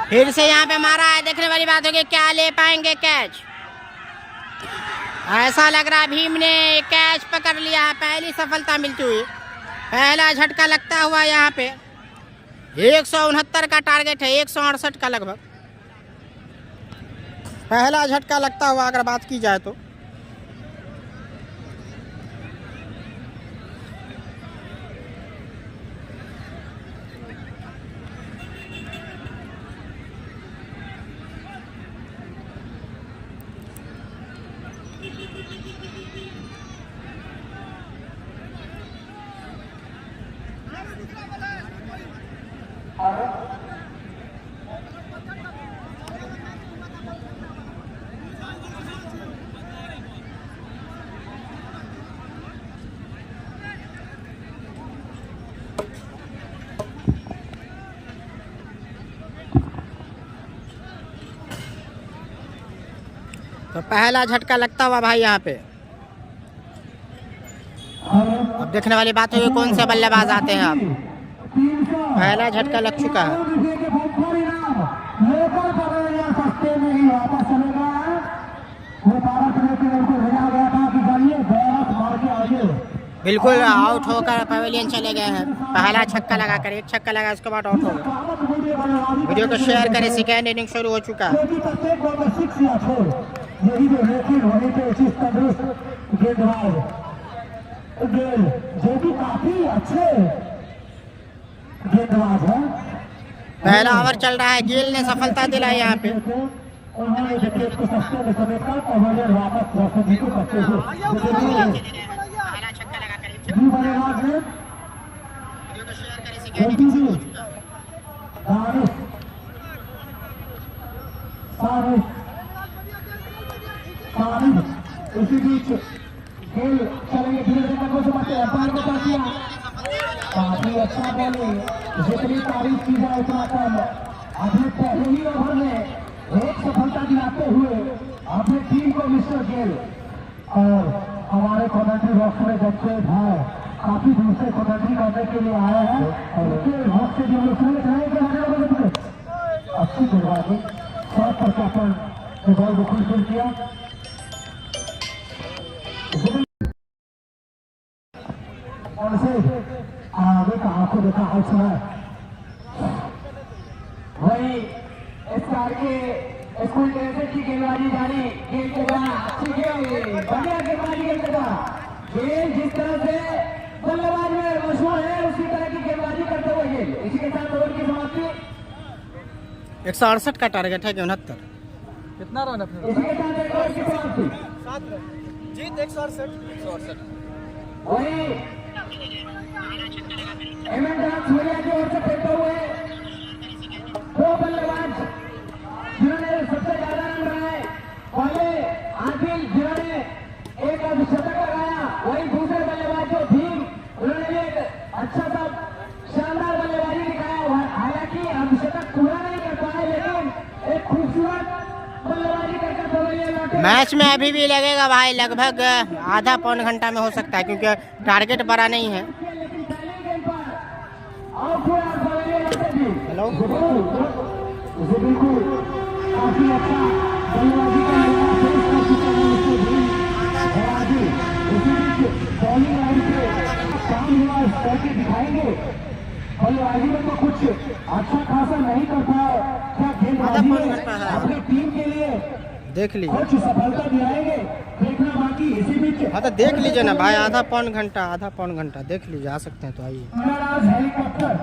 फिर से यहाँ पे मारा है, देखने वाली बात होगी क्या ले पाएंगे कैच। ऐसा लग रहा है भीम ने कैच पकड़ लिया है, पहली सफलता मिलती हुई, पहला झटका लगता हुआ यहाँ पे। 169 का टारगेट है, 168 का लगभग पहला झटका लगता हुआ अगर बात की जाए तो। तो पहला झटका लगता हुआ भाई यहाँ पे। अब देखने वाली बात है कौन से बल्लेबाज आते हैं। अब पहला झटका लग चुका है। बिल्कुल आउट होकर पवेलियन चले गए हैं। पहला छक्का लगाकर, एक छक्का लगा उसके बाद आउट हो गए। वीडियो को शेयर करें, सेकेंड इनिंग शुरू हो चुका है। यही जो रेखिल होने पे उचित तंदुरुस्त गेंदबाज गेल जो भी काफी अच्छे गेंदबाज है। पहला ओवर चल रहा है, गेल ने सफलता दिलाई यहाँ पे। उन्होंने विकेट को सस्ते में समेटकर ओवर वापस दर्शक जी को करते हुए बल्लेबाज ने इसी बीच खेल चलेंगे धीरे धीरे तक से बच्चे अंपायर को पास किया। काफी अच्छा बॉलिंग, जितनी तारीफ की जाए उतना कम। अपने पहले ही ओवर में एक सफलता दिलाते हुए अपनी टीम को मिस्टर गेल और हमारे कमेंट्री बॉक्स में बच्चे भाई काफी दूर से कमेंट्री करने के लिए आए हैं और उसके बॉक्स से जो लोग अच्छी गेंदबाजी शॉट पर कैप्टन ने बॉल को फुलफिल किया। और से आगे का आपको देखा आउट सुना वही इस कार के स्कूल ड्रेसर की गेंदबाजी जारी। गेंद के बाद अच्छी गेंद, बढ़िया गेंदबाजी गेंद के बाद गेंद जिस तरह से बल्लेबाज में मशहूर है उसी तरह की गेंदबाजी करते हुए गेंद। इसी के साथ ओवर की समाप्ति। 168 का टारगेट है कि 69? कितना रन है? इसी के साथ एक ओवर की समाप्ति। 7 रन जीत 168। वही एमएनदास सूर्या की ओर से फेंकते हुए दो बल्लेबाज जिन्होंने सबसे ज्यादा रन बनाए, पहले आदिल जिन्होंने एक अर्धशतक लगाया, वही दूसरे बल्लेबाज जो भीम उन्होंने भी एक अच्छा सा शानदार बल्लेबाजी दिखाया। हालांकि अर्धशतक पूरा नहीं कर पाए लेकिन एक खूबसूरत बल्लेबाजी करके पवेलियन लौटे। मैच में अभी भी लगेगा भाई, लगभग आधा पौन घंटा में हो सकता है क्योंकि टारगेट बड़ा नहीं है। हेलो बिल्कुल काफी अच्छा बल्लेबाजी का पेश कर चुके हैं उसके भी और आगे उसी बीच बॉलिंग लाइन पे काम हुआ करके दिखाएंगे। बल्लेबाजी में तो कुछ अच्छा खासा नहीं कर पाए, क्या गेंदबाजी में अपनी टीम के लिए देख लीजिए, कुछ सफलता दिलाएंगे, देखना बाकी। इसी बीच हाँ तो देख लीजिए ना भाई, आधा पौन घंटा देख लीजिए, आ सकते हैं तो आइए। हेलीकॉप्टर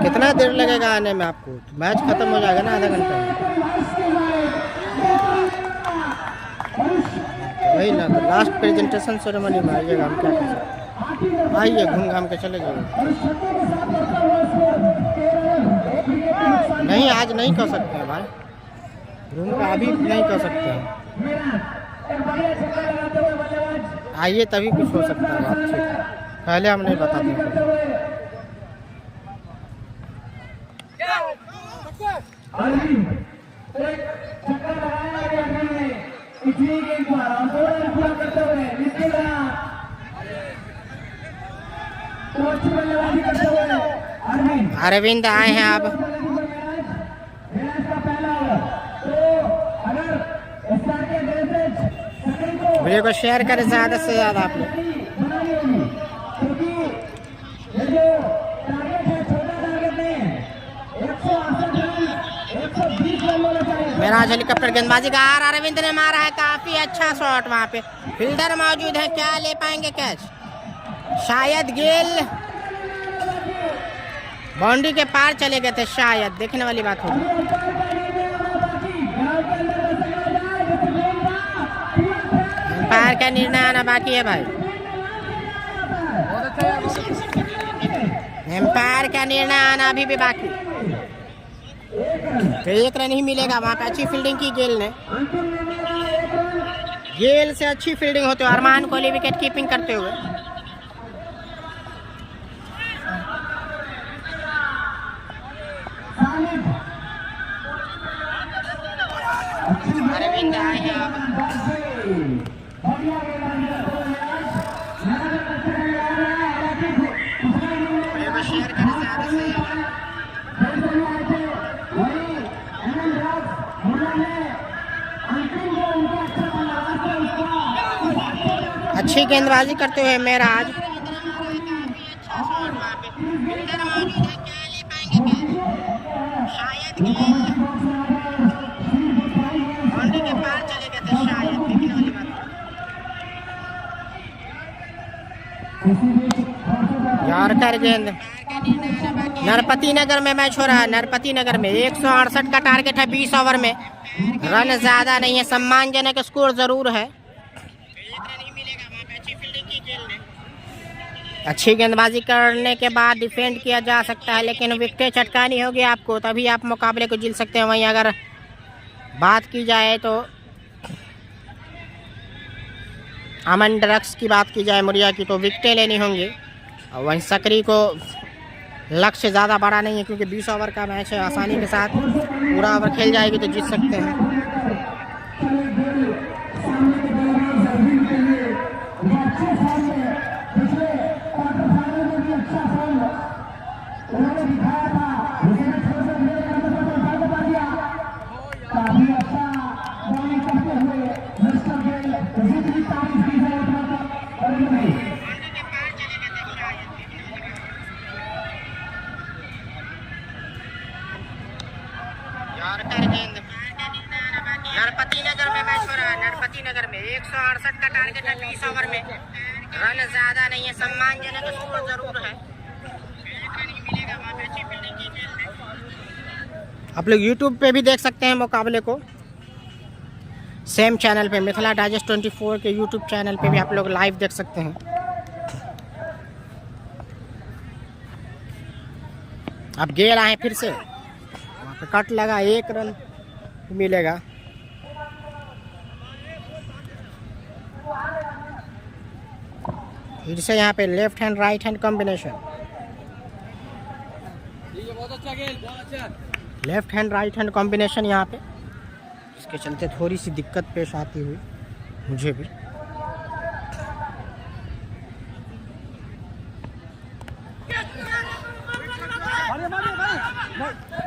कितना देर लगेगा आने में आपको? मैच खत्म हो जाएगा ना आधा घंटा में। वही ना, तो लास्ट प्रेजेंटेशन सेरेमनी में आइएगा, हम क्या कर सकते हैं। आइए घूम घाम के चले जाइए। नहीं आज नहीं कर सकते हैं भाई, रूम का अभी नहीं कर सकते हैं। आइए तभी कुछ हो सकता है बातचीत, पहले हम नहीं बताते। चक्कर लगाया पिछली गेंद पर आंदोलन पूरा करते हुए निश्चित अच्छी बल्लेबाजी करते हुए अरविंद आए हैं अब। वीडियो को शेयर करें ज़्यादा से ज़्यादा आप लोग। मेराज हेलीकॉप्टर गेंदबाजी का अरविंद ने मारा है, काफी अच्छा शॉट। वहां पे फील्डर मौजूद है, क्या ले पाएंगे कैच? शायद गेल बाउंड्री के पार चले गए थे, शायद। देखने वाली बात होगी। अंपायर का निर्णय आना बाकी है भाई। अंपायर का निर्णय आना अभी भी बाकी। तो 1 रन ही मिलेगा। वहां पे अच्छी फील्डिंग की गेल ने। गेल से अच्छी फील्डिंग होते हुए अरमान कोहली विकेट कीपिंग करते हुए। अरविंद आए हैं अब। शेयर करें ज़्यादा से ज़्यादा। अच्छी गेंदबाजी करते हुए मेराज। यॉर्कर गेंद। नरपति नगर में मैच हो रहा है। नरपति नगर में 168 का टारगेट है 20 ओवर में। रन ज्यादा नहीं है, सम्मानजनक स्कोर जरूर है। अच्छी गेंदबाजी करने के बाद डिफेंड किया जा सकता है, लेकिन विकेट चटकानी होगी आपको, तभी आप मुकाबले को जीत सकते हैं। वहीं अगर बात की जाए तो अमन ड्रग्स की बात की जाए मुरिया की, तो विकेटें लेनी होंगी। और वहीं सकरी को लक्ष्य ज़्यादा बड़ा नहीं है, क्योंकि 20 ओवर का मैच है। आसानी के साथ पूरा ओवर खेल जाएगी तो जीत सकते हैं। नरपति नगर में मैच हो रहा है। नरपति नगर में 168 का टारगेट है 20 ओवर में। रन ज्यादा नहीं है, सम्मानजनक स्कोर जरूर है। आप लोग YouTube पे भी देख सकते हैं मुकाबले को, सेम चैनल पे, मिथिला डाइजेस्ट 24 के YouTube चैनल पे भी आप लोग लाइव देख सकते हैं। अब गेर आए फिर से, वहाँ पे कट लगा, 1 रन मिलेगा। फिर से यहाँ पे left hand right hand combination. Left hand right hand combination यहाँ पे, इसके चलते थोड़ी सी दिक्कत पेश आती हुई मुझे भी।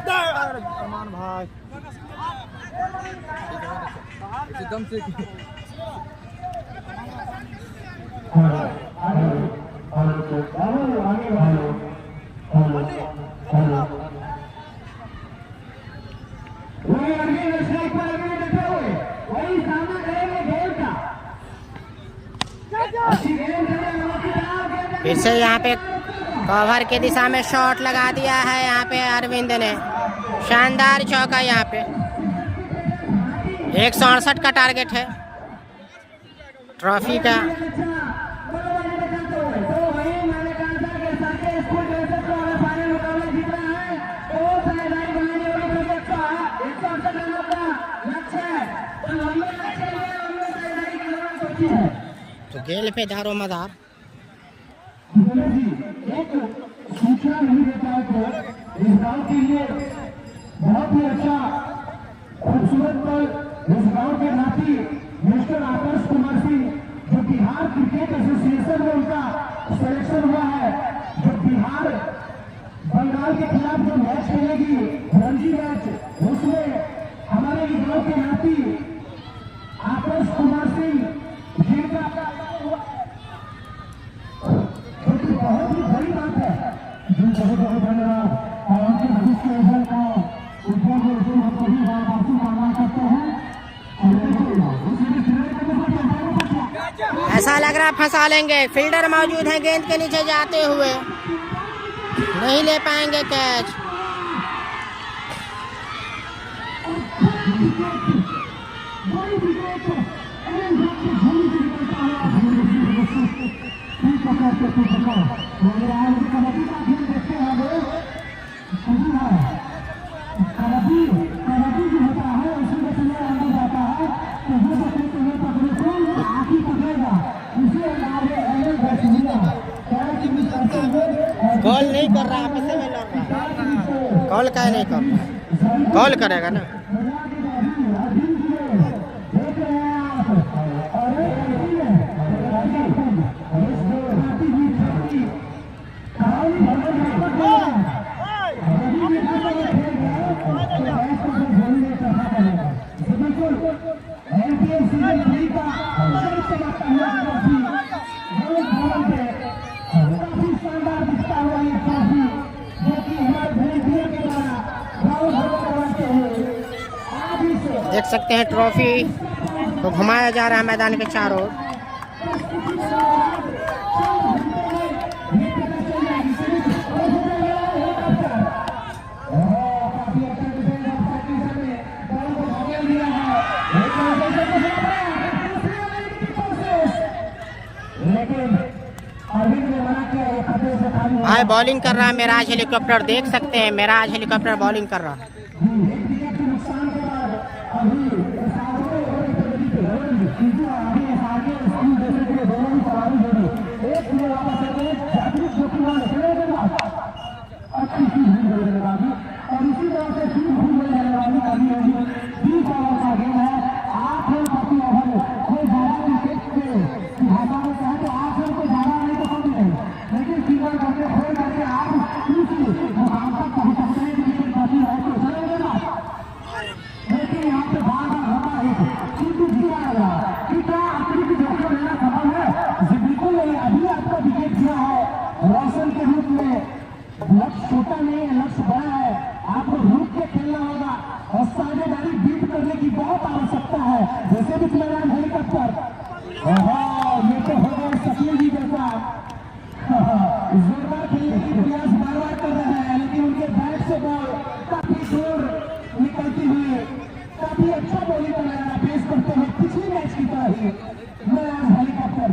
अरमान भाई एकदम से फिर से यहाँ पे कवर की दिशा में शॉट लगा दिया है यहाँ पे अरविंद ने। शानदार चौका यहाँ पे। 168 का टारगेट है ट्रॉफी का। तो गेल पे दारो मदार। एक सूचना नहीं देता है तो इस गांव के लिए बहुत ही अच्छा खूबसूरत पल इस गांव के नाती मिस्टर आदर्श कुमार सिंह, जो बिहार क्रिकेट एसोसिएशन में उनका सिलेक्शन हुआ है, जो बिहार बहुत ही बड़ी बात है। जी बहुत बहुत धन्यवाद। और उनके भविष्य उज्जवल का उज्जवल को हम सभी वापसी कामना करते हैं। ऐसा लग रहा फंसा लेंगे। फील्डर मौजूद है गेंद के नीचे जाते हुए, नहीं ले पाएंगे कैच। कॉल नहीं कर रहा, आपस में लड़ रहा। कॉल का नहीं कर रहा, कॉल करेगा ना। देख सकते हैं ट्रॉफी तो घुमाया जा रहा है मैदान के चारों ओर। भाई बॉलिंग कर रहा है मेराज हेलीकॉप्टर, देख सकते हैं मेराज हेलीकॉप्टर बॉलिंग कर रहा है। रोशन के रूप में लक्ष्य छोटा नहीं है, लक्ष्य बड़ा है। आपको रुक के खेलना होगा और साझेदारी बीट करने की बहुत आवश्यकता है। जैसे भी मैदान हेलीकॉप्टर ये तो हो गए शकील जी जैसा जोरदार खेलने की प्रयास बार बार कर रहे हैं, लेकिन उनके बैट से बॉल काफी दूर निकलती हुई काफी अच्छा बॉलिंग का नजारा पेश करते हुए पिछले मैच की तरह ही मैदान हेलीकॉप्टर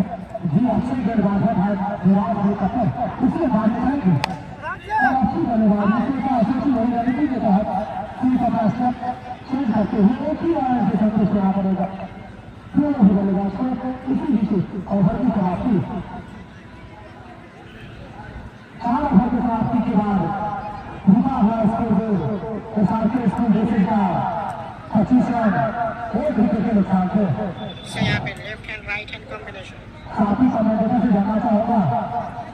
जी अच्छी गेंदबाज है भाई विराट हेलीकॉप्टर उसके बाद में अच्छी बल्लेबाज रणनीति के तहत चेंज करते हुए एक ही बार से संतोष करना पड़ेगा। दोनों ही बल्लेबाज को इसी विशेष ओवर की समाप्ति 4 ओवर की समाप्ति के बाद रुका हुआ स्कोर SRK स्कूल जैसे का 25 रन 1 विकेट के नुकसान से यहाँ पे left hand right hand combination. साथी संबंधियों से जानना चाहूंगा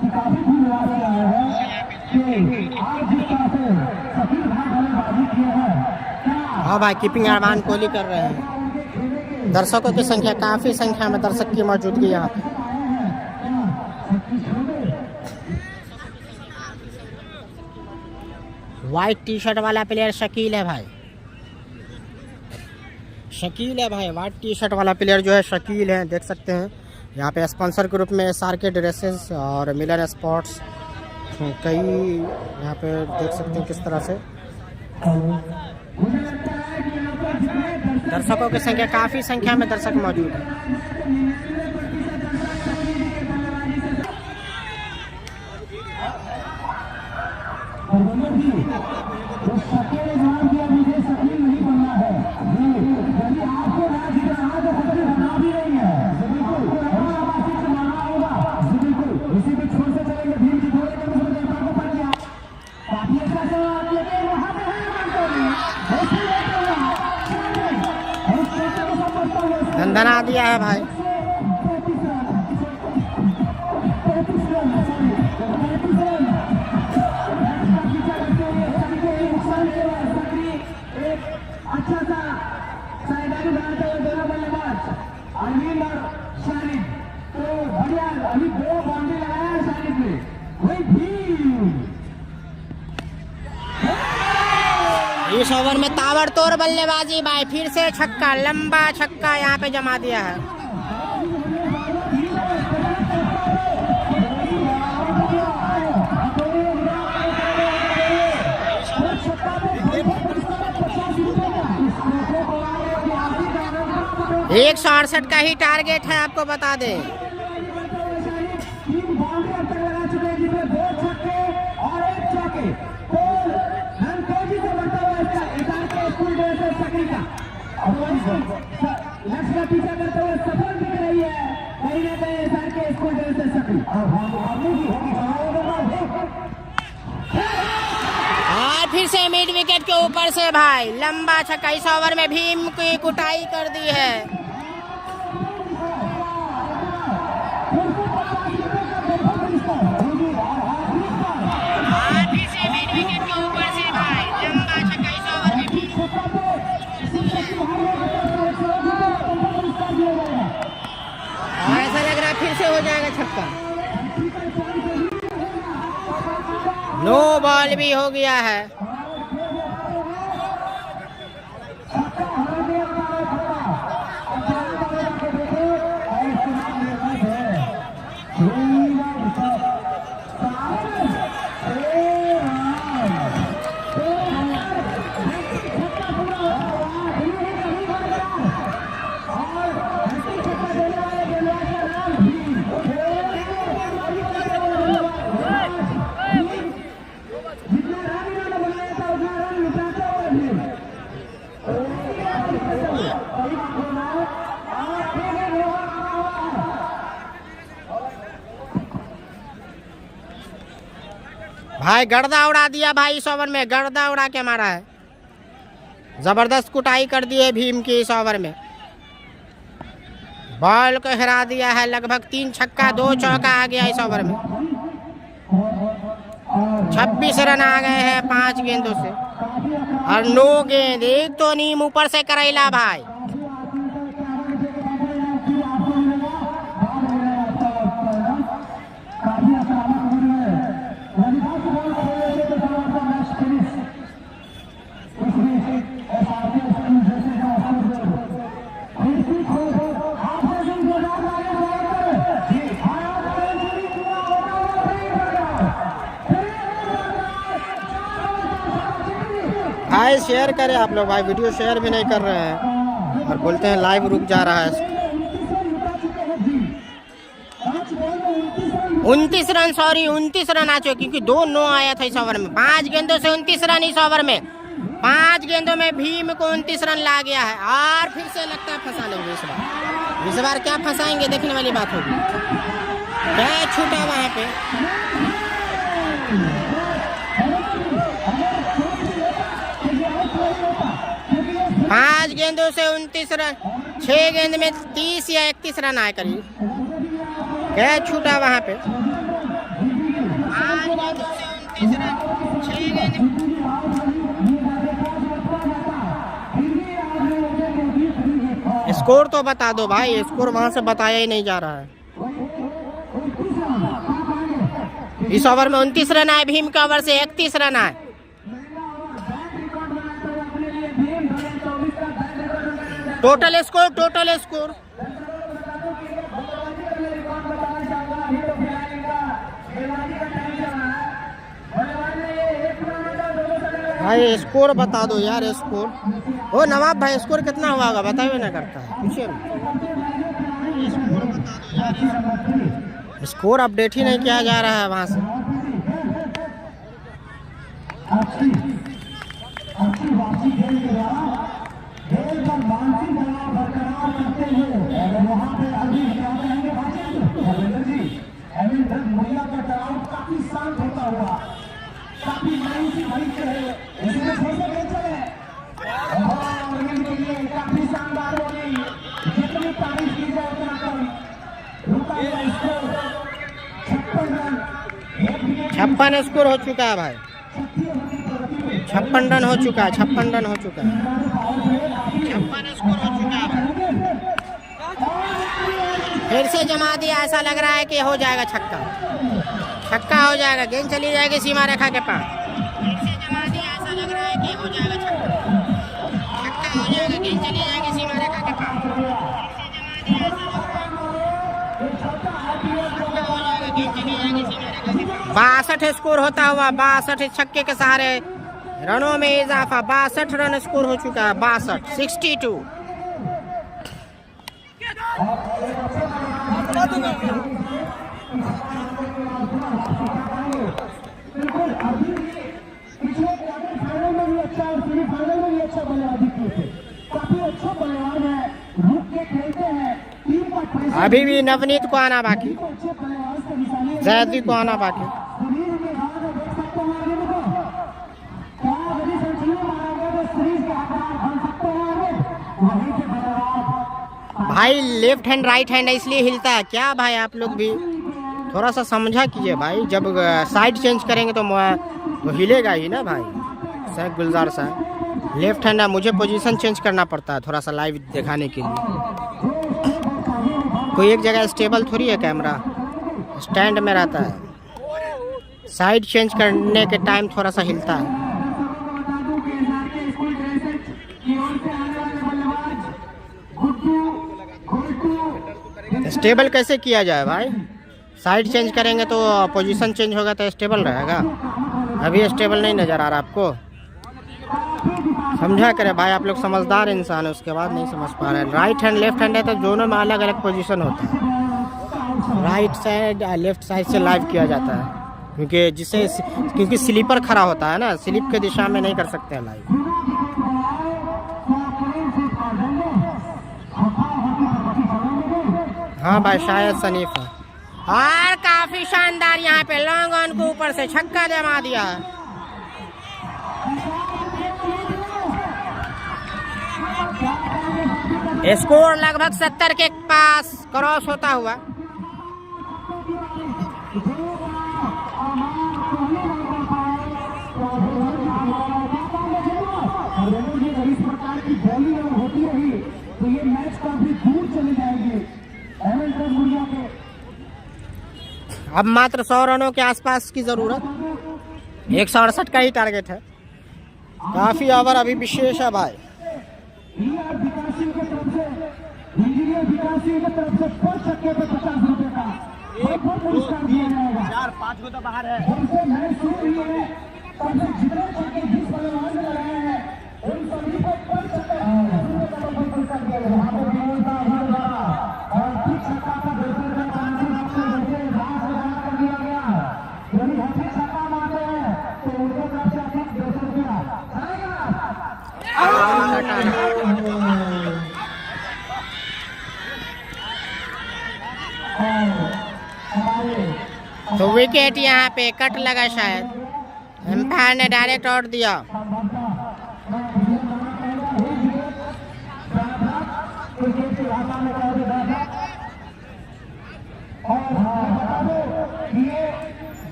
कि काफी भी निराश आया है कि आज जिस तरह से शकील भाई बल्लेबाजी किए हैं क्या। हाँ भाई कीपिंग अरमान कोहली कर रहे हैं। दर्शकों की संख्या काफी संख्या में दर्शक की मौजूदगी यहाँ पे। व्हाइट टी शर्ट वाला प्लेयर शकील है भाई, शकील है भाई। व्हाइट टी शर्ट वाला प्लेयर जो है शकील है, देख सकते हैं। यहाँ पे स्पॉन्सर ग्रुप में SRK ड्रेसेस और मिलन स्पोर्ट्स कई यहाँ पे देख सकते हैं किस तरह से दर्शकों की संख्या काफ़ी संख्या में दर्शक मौजूद है। दंदना दिया है भाई। अच्छा सा साइडानी बनाते हुए दोनों बल्लेबाज अरविंद और शाहिद, तो बढ़िया अभी 2 बाउंड्री लगाया है शाहिद ने इस ओवर में ताबड़तोड़ बल्लेबाजी भाई, फिर से छक्का, लंबा छक्का यहाँ पे जमा दिया है। एक 168 का ही टारगेट है, आपको बता दें। लक्ष्य पीछा करते हुए सफल दिख रही है, कहीं ना कहीं सर के स्कूल ड्रेस से सफल। और फिर से मिड विकेट के ऊपर से भाई लंबा छक्का। इस ओवर में भीम की कुटाई कर दी है। और फिर से मिड विकेट के ऊपर से भाई लंबा छक्का। इस ओवर में भीम, और ऐसा लग रहा है फिर से हो जाएगा छक्का। नो बॉल भी हो गया है। भाई गर्दा उड़ा दिया भाई, इस ओवर में गर्दा उड़ा के मारा है। जबरदस्त कुटाई कर दी है भीम की इस ओवर में। बॉल को हिरा दिया है। लगभग 3 छक्का 2 चौका आ गया इस ओवर में। 26 रन आ गए हैं 5 गेंदों से, और 9 गेंद। एक तो नीम ऊपर से करेला भाई। भाई शेयर करें आप लोग, भाई वीडियो शेयर भी नहीं कर रहे हैं और बोलते हैं लाइव रुक जा रहा है। 29 रन, सॉरी 29 रन आ चुके, क्योंकि 2 नो आया था इस ओवर में। 5 गेंदों से 29 रन इस ओवर में। 5 गेंदों में भीम को 29 रन ला गया है। और फिर से लगता है फंसा लेंगे इस बार। इस बार क्या फंसाएंगे देखने वाली बात होगी। क्या छूटा वहां पे। पांच गेंदों से 29 रन, 6 गेंद में 30 या 31 रन आए करीब। क्या छूटा वहां पे। 5 गेंदों से 29 रन, 6 गेंद। स्कोर तो बता दो भाई, स्कोर वहां से बताया ही नहीं जा रहा है। इस ओवर में 29 रन आए भीम के ओवर से, 31 रन आए। टोटल स्कोर, टोटल स्कोर भाई, स्कोर बता दो यार। स्कोर ओ नवाब भाई, स्कोर कितना हुआ होगा बताइए ना, करता है पूछिए। स्कोर अपडेट ही नहीं किया जा रहा है वहां से। काफी शांत होता हुआ, काफी काफी शानदार बॉलिंग, जितनी तारीफ की जाए उतना कम। 56 स्कोर हो चुका है भाई। 56 रन हो चुका है, 56 रन हो चुका है, 56 स्कोर हो चुका है। फिर से जमा दिया, ऐसा लग रहा है कि हो जाएगा छक्का। छक्का हो जाएगा, गेंद चली जाएगी सीमा रेखा के पास। फिर से जमा दिया, ऐसा लग रहा है कि हो जाएगा छक्का। छक्का हो जाएगा, गेंद चली जाएगी सीमा रेखा के पास। फिर से जमा दिया, छक्का हो जाएगा, गेंद चली जाएगी सीमा रेखा के पास। 62 स्कोर होता हुआ 62 छक्के के सहारे रनों में इजाफा। 62 रन स्कोर हो चुका है। 62 बिल्कुल अभी पिछले क्वार्टर फाइनल में भी अच्छा और सेमीफाइनल में भी अच्छा बल्लेबाजी किए थे। काफी अच्छा बल्लेबाज है, रुक के खेलते हैं, टीम का प्रेशर। अभी भी नवनीत को आना बाकी, अच्छे बल्लेबाज का निशानी है। जैदी को आना बाकी। सीरीज में हाथ में देख सकते हैं आगे देखो, क्या यदि सेंचुरी मारा गया तो सीरीज के हकदार बन सकते हैं आगे। वहीं पे बल्लेबाज भाई लेफ्ट हैंड राइट हैंड इसलिए हिलता है क्या भाई? आप लोग भी थोड़ा सा समझा कीजिए भाई। जब साइड चेंज करेंगे तो हिलेगा ही ना भाई। सर गुलजार साहब लेफ्ट हैंड है, मुझे पोजीशन चेंज करना पड़ता है थोड़ा सा लाइव दिखाने के लिए। कोई एक जगह स्टेबल थोड़ी है, कैमरा स्टैंड में रहता है। साइड चेंज करने के टाइम थोड़ा सा हिलता है। स्टेबल कैसे किया जाए भाई? साइड चेंज करेंगे तो पोजीशन चेंज होगा तो स्टेबल रहेगा। अभी स्टेबल नहीं नज़र आ रहा आपको? समझा करें भाई, आप लोग समझदार इंसान है, उसके बाद नहीं समझ पा रहे हैं। राइट हैंड लेफ्ट हैंड है तो दोनों में अलग अलग पोजीशन होता है। राइट साइड लेफ्ट साइड से लाइव किया जाता है क्योंकि स्लीपर खड़ा होता है ना, स्लिप के दिशा में नहीं कर सकते हैं लाइव। हाँ भाई शायद सनीफ है। और काफी शानदार यहाँ पे लॉन्ग ऑन को ऊपर से छक्का जमा दिया। स्कोर लगभग 70 के पास क्रॉस होता हुआ। इस प्रकार की बॉलिंग होती रही तो ये मैच काफी दूर चले जाएंगे। अब मात्र 100 रनों के आसपास की जरूरत। 168 का ही टारगेट है। काफी ओवर अभी विशेष है भाई। विकासियों की तरफ से इंजीनियर विकासियों की तरफ से 5 छक्के पे 50 रुपए का पुरस्कार दिया जाएगा। 4-5 को तो बाहर है। उनसे मैच शुरू हुई है, तब से जितने छक्के जिस बल्लेबाज ने लगाए हैं उन सभी को 5 छक्के का पुरस्कार दिया जाएगा। वहां पर विनोद और 3 छक्का का बेहतर का कानून आपसे जैसे घास लगा कर दिया गया। यदि हमें छक्का मारते हैं तो उनके तरफ से अधिक 200 रुपया तो विकेट यहाँ पे कट लगा शायद, एम्पायर ने डायरेक्ट आउट दिया।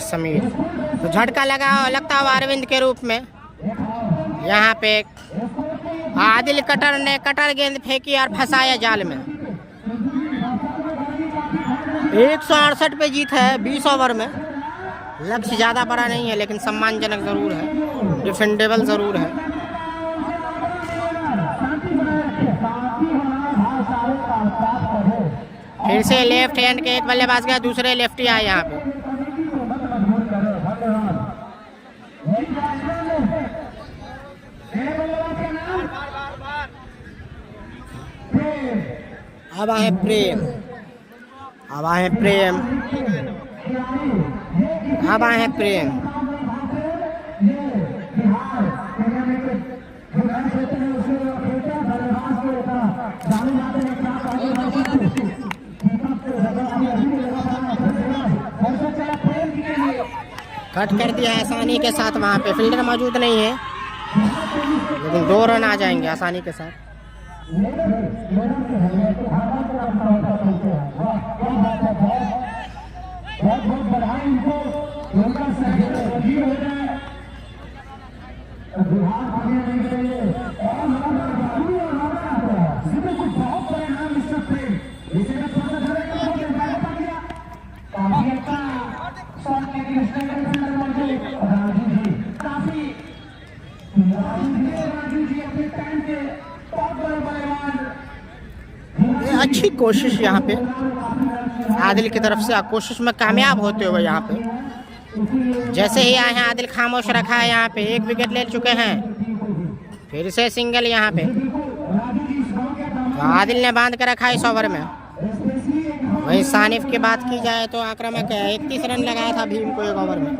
समीर तो झटका लगता हुआ अरविंद के रूप में। यहाँ पे आदिल कटर ने कटर गेंद फेंकी और फंसाया जाल में। 168 पे जीत है 20 ओवर में। लक्ष्य ज़्यादा बड़ा नहीं है लेकिन सम्मानजनक ज़रूर है, डिफेंडेबल ज़रूर है। फिर से लेफ्ट हैंड के एक बल्लेबाज गया, दूसरे लेफ्टी आए यहाँ पे। अब आए प्रेम, अब आए प्रेम, अब आए प्रेम। कट कर दिया आसानी के साथ। वहाँ पे फील्डर मौजूद नहीं है लेकिन 2 रन आ जाएंगे आसानी के साथ। बहुत बधाई इनको, उनका सहयोगी हो जाए। बिहार आगे नहीं चाहिए और कुछ बहुत परिणाम इस सकते इसे ये अच्छी कोशिश यहाँ पे आदिल की तरफ से, कोशिश में कामयाब होते हुए यहाँ पे। जैसे ही आए हैं आदिल खामोश रखा है यहाँ पे, 1 विकेट ले चुके हैं। फिर से सिंगल यहाँ पे, तो आदिल ने बांध कर रखा है इस ओवर में। वही सानिफ की बात की जाए तो आक्रामक है, 31 रन लगाया था भीम को 1 ओवर में।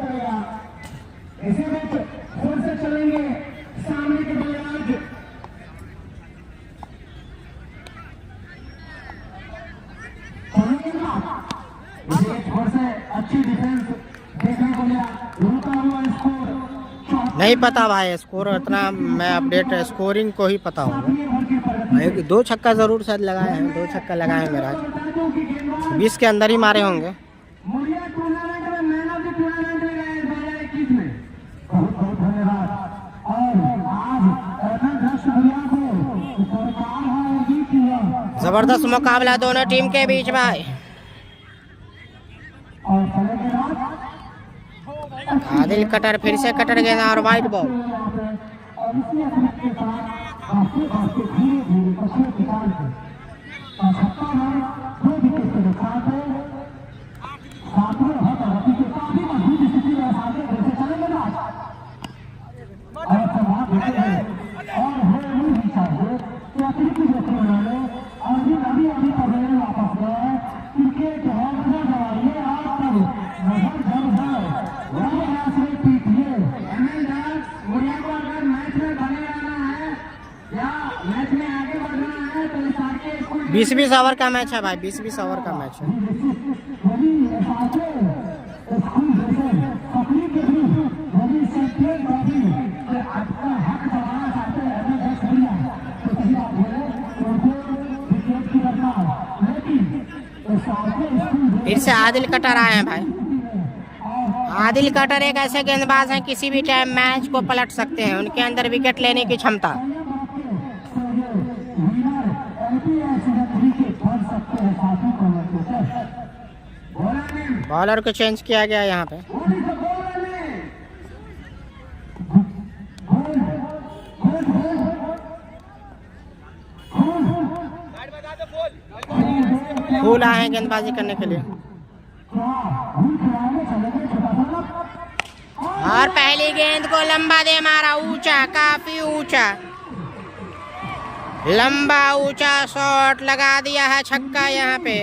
नहीं पता भाई स्कोर इतना, मैं अपडेट स्कोरिंग को ही पता होगा। 2 छक्का जरूर शायद लगाए हैं, 2 छक्का लगाए हैं मेरा, 20 के अंदर ही मारे होंगे। जबरदस्त मुकाबला दोनों टीम के बीच भाई। आदिल कटर, फिर से कटर गेंद और वाइड बॉल। बीस 20 ओवर का मैच है भाई, 20 ओवर का मैच है। फिर से आदिल कटर आए हैं भाई। आदिल कटर एक ऐसे गेंदबाज हैं, किसी भी टाइम मैच को पलट सकते हैं, उनके अंदर विकेट लेने की क्षमता। बॉलर को चेंज किया गया यहाँ पे। फूल आए हैं गेंदबाजी करने के लिए। और पहली गेंद को लंबा दे मारा, ऊंचा, काफी ऊंचा, लंबा ऊंचा शॉट लगा दिया है, छक्का यहाँ पे।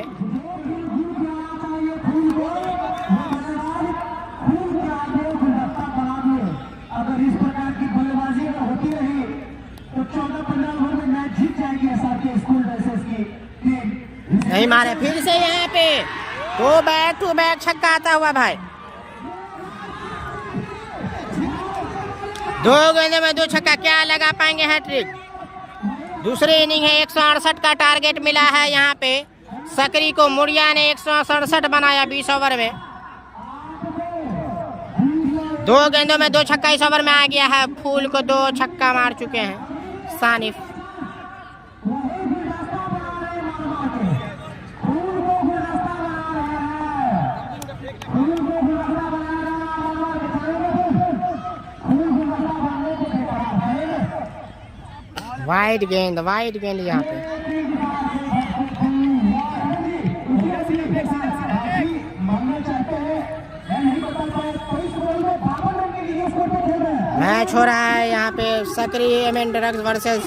अगर इस प्रकार की बल्लेबाजी होती रही तो 14-15 ओवर में मैच जीत जाएगी एसआरके स्कूल ड्रेसेस की टीम। नहीं मारे, फिर से यहाँ पे 2 बैक टू बैक छक्का आता हुआ भाई। 2 गेंदों में 2 छक्का, क्या लगा पाएंगे हैट्रिक। दूसरी इनिंग है, 168 का टारगेट मिला है यहाँ पे सकरी को। मुड़िया ने 167 बनाया 20 ओवर में। 2 गेंदों में 2 छक्का इस ओवर में आ गया है। फूल को 2 छक्का मार चुके हैं सानिफ। वाइड गेंद यहाँ पे। मैच हो रहा है यहाँ पे Sakri MN drugs versus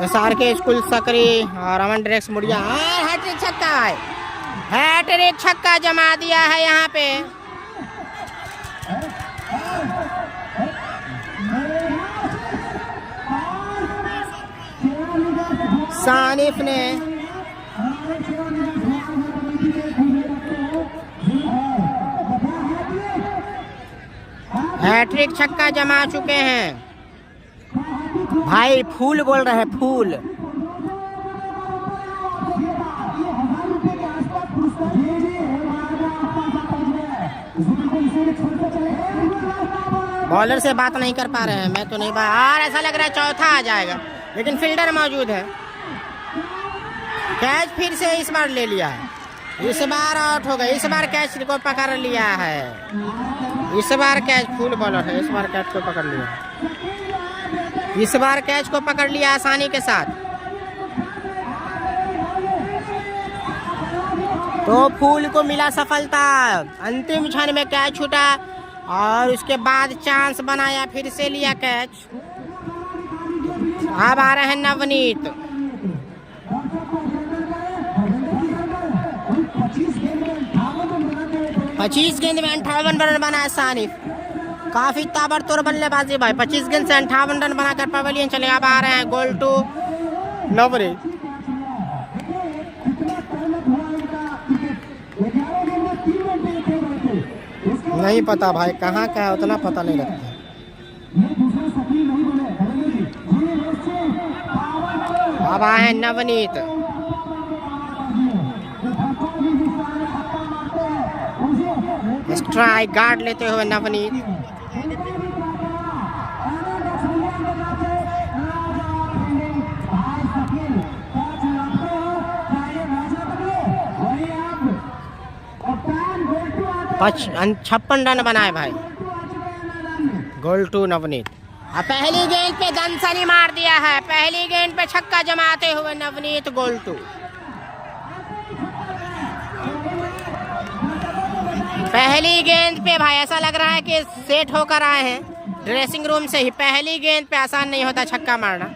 SRK school Sakri और अमन ड्रग्स मुड़िया। हैट्रिक छक्का है, हैट्रिक छक्का जमा दिया है यहाँ पे। सानिफ ने हैट्रिक छक्का जमा चुके हैं भाई। फूल बोल रहे हैं, फूल। बॉलर से बात नहीं कर पा रहे हैं, मैं तो नहीं और ऐसा लग रहा है चौथा आ जाएगा, लेकिन फील्डर मौजूद है। कैच फिर से इस बार ले लिया है, इस बार आउट हो गए। इस बार कैच को पकड़ लिया है, इस बार कैच, फुल बॉलर है, इस बार कैच को पकड़ लिया। इस बार कैच को पकड़ लिया आसानी के साथ। तो फूल को मिला सफलता, अंतिम क्षण में कैच छूटा और उसके बाद चांस बनाया, फिर से लिया कैच। अब आ रहे हैं नवनीत। 25 गेंद में 58 रन बनाया सानिफ। काफी ताबड़तोड़ बल्लेबाजी भाई, 25 गेंद से 58 रन बनाकर पवेलियन चले। अब आ रहे हैं गोल टू नवनीत। नहीं पता भाई कहाँ का है, उतना पता नहीं लगता। अब आए हैं नवनीत। स्ट्राइक गार्ड लेते हुए नवनीत। पच 56 रन बनाए भाई। Goal to Navneet. अब पहली गेंद पे दंसनी मार दिया है, पहली गेंद पे छक्का जमाते हुए नवनीत। Goal to. पहली गेंद पे भाई ऐसा लग रहा है कि सेट होकर आए हैं ड्रेसिंग रूम से ही। पहली गेंद पे आसान नहीं होता छक्का मारना।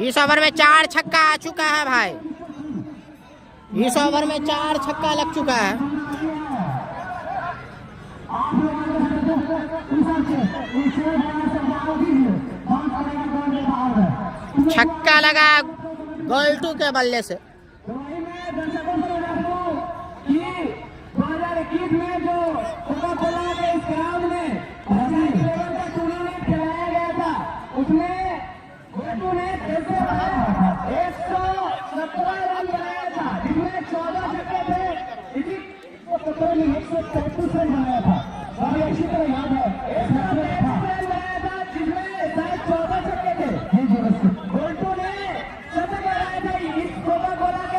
इस ओवर में 4 छक्का आ चुका है भाई, इस ओवर में 4 छक्का लग चुका है। छक्का लगा गोल टू के बल्ले से।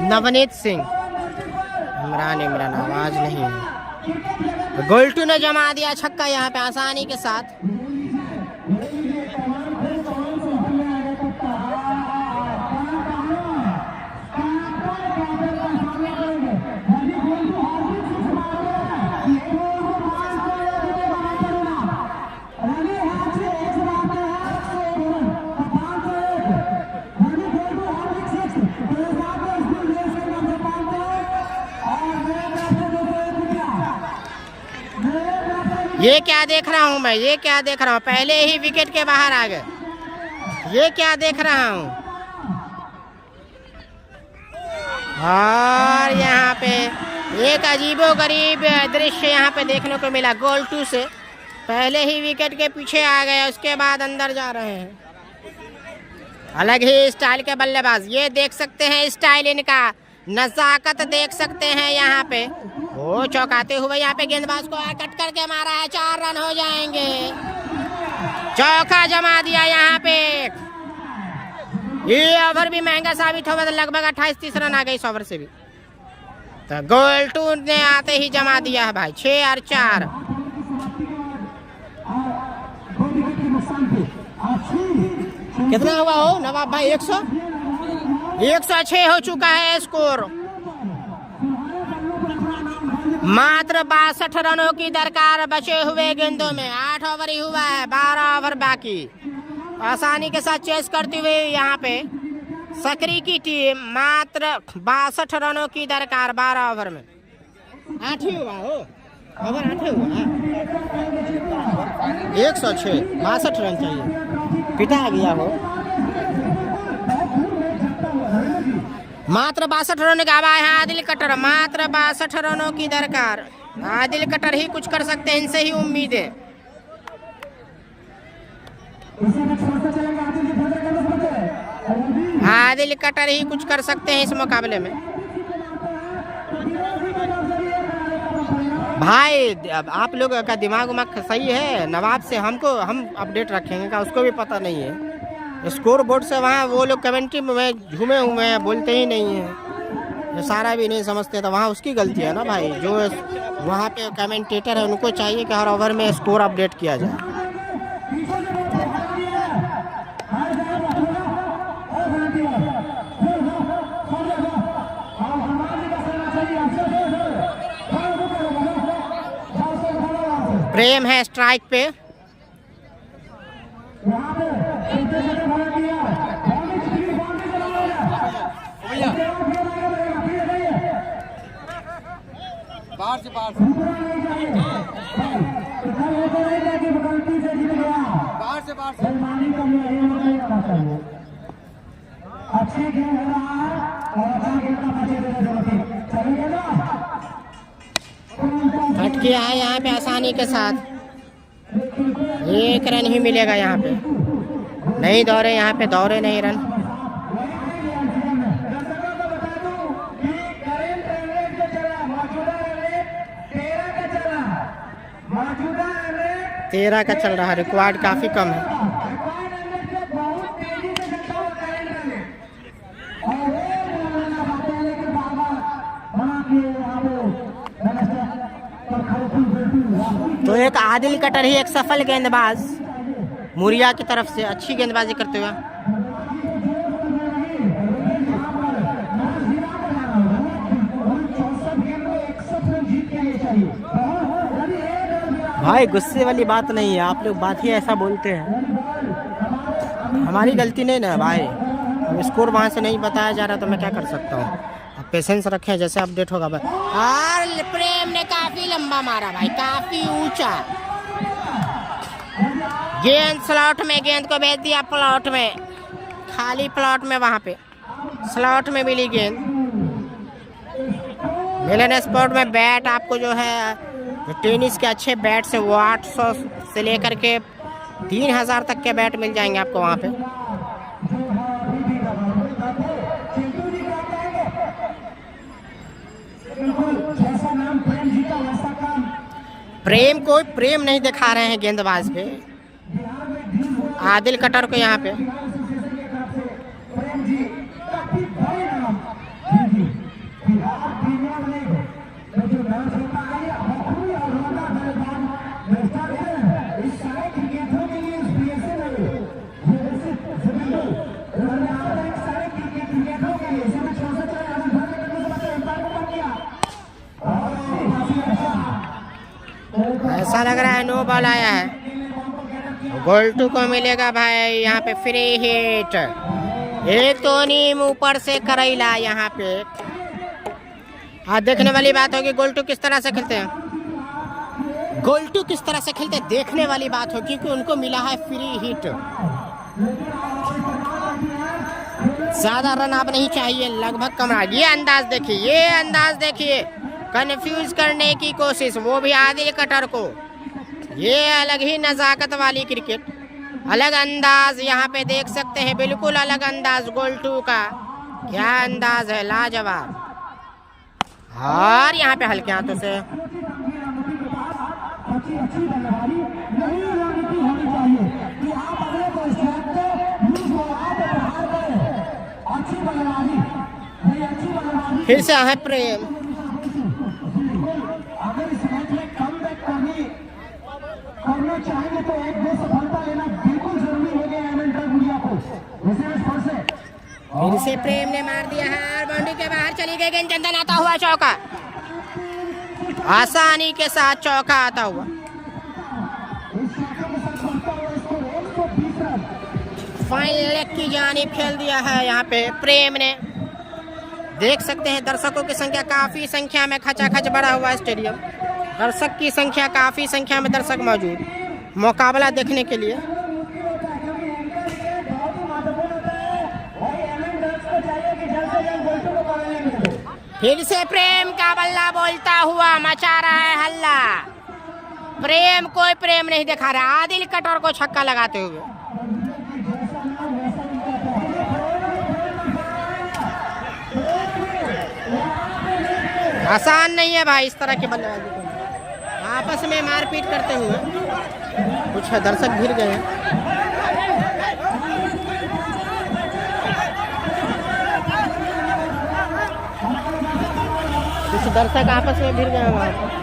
नवनीत सिंह। इमरान आवाज नहीं है। गोल्टू ने जमा दिया छक्का यहाँ पे आसानी के साथ। ये क्या देख रहा हूँ मैं, ये क्या देख रहा हूँ, पहले ही विकेट के बाहर आ गए। ये क्या देख रहा हूँ। और यहाँ पे एक अजीबोगरीब दृश्य यहाँ पे देखने को मिला। गोल टू से पहले ही विकेट के पीछे आ गए, उसके बाद अंदर जा रहे हैं। अलग ही स्टाइल के बल्लेबाज, ये देख सकते हैं स्टाइल इनका, नजाकत देख सकते हैं यहाँ पे। वो चौकाते हुए यहाँ पे गेंदबाज को कट करके मारा है, 4 रन हो जाएंगे। चौका जमा दिया यहाँ पे। ये ओवर भी महंगा साबित हुआ, लगभग 28-30 रन आ गए इस ओवर से भी। तो गोल टू ने आते ही जमा दिया है भाई, 6 और 4। कितना हुआ हो नवाब भाई? 106 हो चुका है स्कोर। मात्र 62 रनों की दरकार बचे हुए गेंदों में। 8 ओवर ही हुआ है, 12 ओवर बाकी। आसानी के साथ चेस करती हुई यहाँ पे सकरी की टीम। मात्र 62 रनों की दरकार 12 ओवर में। 8 ही हुआ हो, ओवर 8 ही हुआ। 106, 62 रन चाहिए, पिटा गया हो। मात्र 62 रन का आवा है आदिल कटर। मात्र 62 रनों की दरकार। आदिल कटर ही कुछ कर सकते हैं, इनसे ही उम्मीद है। आदिल कटर ही कुछ कर सकते हैं इस मुकाबले में। भाई अब आप लोग का दिमाग सही है, नवाब से हम अपडेट रखेंगे का, उसको भी पता नहीं है। स्कोर बोर्ड से वहाँ वो लोग कमेंट्री में झूमे हुए हैं, बोलते ही नहीं हैं, ये सारा भी नहीं समझते। तो वहाँ उसकी गलती है ना भाई, जो वहाँ पे कमेंटेटर है उनको चाहिए कि हर ओवर में स्कोर अपडेट किया जाए। प्रेम है स्ट्राइक पे। बाहर से बाहर से बाहर से अच्छे खेल हो रहा है और अच्छा खेल का बचे देने जरूरत है। चलेगा ना फटके आए यहाँ पे आसानी के साथ, 1 रन ही मिलेगा यहाँ पे। नहीं दौड़े यहाँ पे, दौड़े नहीं रन। मौजूदा 13 का चल रहा है, रिकॉर्ड काफी कम है। तो एक आदिल कटर ही एक सफल गेंदबाज मुरिया की तरफ से अच्छी गेंदबाजी करते हुए। भाई गुस्से वाली बात नहीं है, आप लोग बात ही ऐसा बोलते हैं, हमारी गलती नहीं ना भाई। अब स्कोर वहाँ से नहीं बताया जा रहा तो मैं क्या कर सकता हूँ। अब पेशेंस रखें, जैसे अपडेट होगा भाई। और प्रेम ने काफी लंबा मारा भाई, काफी ऊंचा गेंद। स्लॉट में गेंद को भेज दिया, प्लॉट में, खाली प्लॉट में, वहाँ पे स्लॉट में मिली गेंद। मिलन स्पोर्ट में बैट आपको जो है जो टेनिस के अच्छे बैट से वो 800 से लेकर के 3000 तक के बैट मिल जाएंगे आपको वहाँ पे। प्रेम को प्रेम नहीं दिखा रहे हैं गेंदबाज पे, आदिल कटर को यहाँ पे। ऐसा लग रहा है नो बॉल आया है, गोल्टू को मिलेगा भाई यहाँ पे फ्री हिट। एक तो नीम ऊपर से करेला यहाँ पे। आज देखने वाली बात होगी गोल्टू किस तरह से खेलते हैं, गोल्टू किस तरह से खेलते हैं देखने वाली बात होगी, क्योंकि उनको मिला है फ्री हिट। ज्यादा रन आप नहीं चाहिए, लगभग कम रहा। ये अंदाज देखिए, ये अंदाज देखिए, कंफ्यूज करने की कोशिश, वो भी आदिल कटर को। ये अलग ही नजाकत वाली क्रिकेट, अलग अंदाज यहाँ पे देख सकते हैं, बिल्कुल अलग अंदाज गोल्टू का। क्या अंदाज है, लाजवाब। और यहाँ पे हल्के हाथों से फिर से है प्रेम। करना चाहेंगे तो एक दो सफलता लेना बिल्कुल जरूरी हो गया है गुड़िया को। फिर से प्रेम ने मार दिया है और बाउंड्री के बाहर चली गई गेंद, चंदन आता हुआ चौका, आसानी के साथ चौका आता हुआ। फाइनल लेग की जानिब खेल दिया है यहाँ पे प्रेम ने। देख सकते हैं दर्शकों की संख्या काफी संख्या में खचाखच भरा हुआ स्टेडियम, दर्शक की संख्या काफी संख्या में दर्शक मौजूद मुकाबला देखने के लिए। फिर से प्रेम का बल्ला बोलता हुआ मचा रहा है हल्ला। प्रेम कोई प्रेम नहीं दिखा रहा, आदिल कटर को छक्का लगाते हुए। आसान नहीं है भाई इस तरह की बल्लेबाजी करना, आपस में मारपीट करते हुए। कुछ दर्शक गिर गए हैं, कुछ दर्शक आपस में गिर गए हैं वहाँ पर।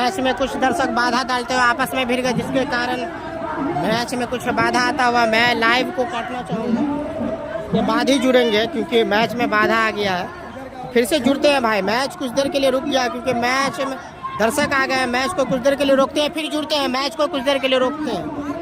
मैच में कुछ दर्शक बाधा डालते हुए आपस में भिड़ गए, जिसके कारण मैच में कुछ बाधा आता हुआ मैं लाइव को काटना चाहूँगा। ये बाद ही जुड़ेंगे क्योंकि मैच में बाधा आ गया है। फिर से जुड़ते हैं भाई, मैच कुछ देर के लिए रुक गया क्योंकि मैच में दर्शक आ गए। मैच को कुछ देर के लिए रोकते हैं, फिर जुड़ते हैं, मैच को कुछ देर के लिए रोकते हैं।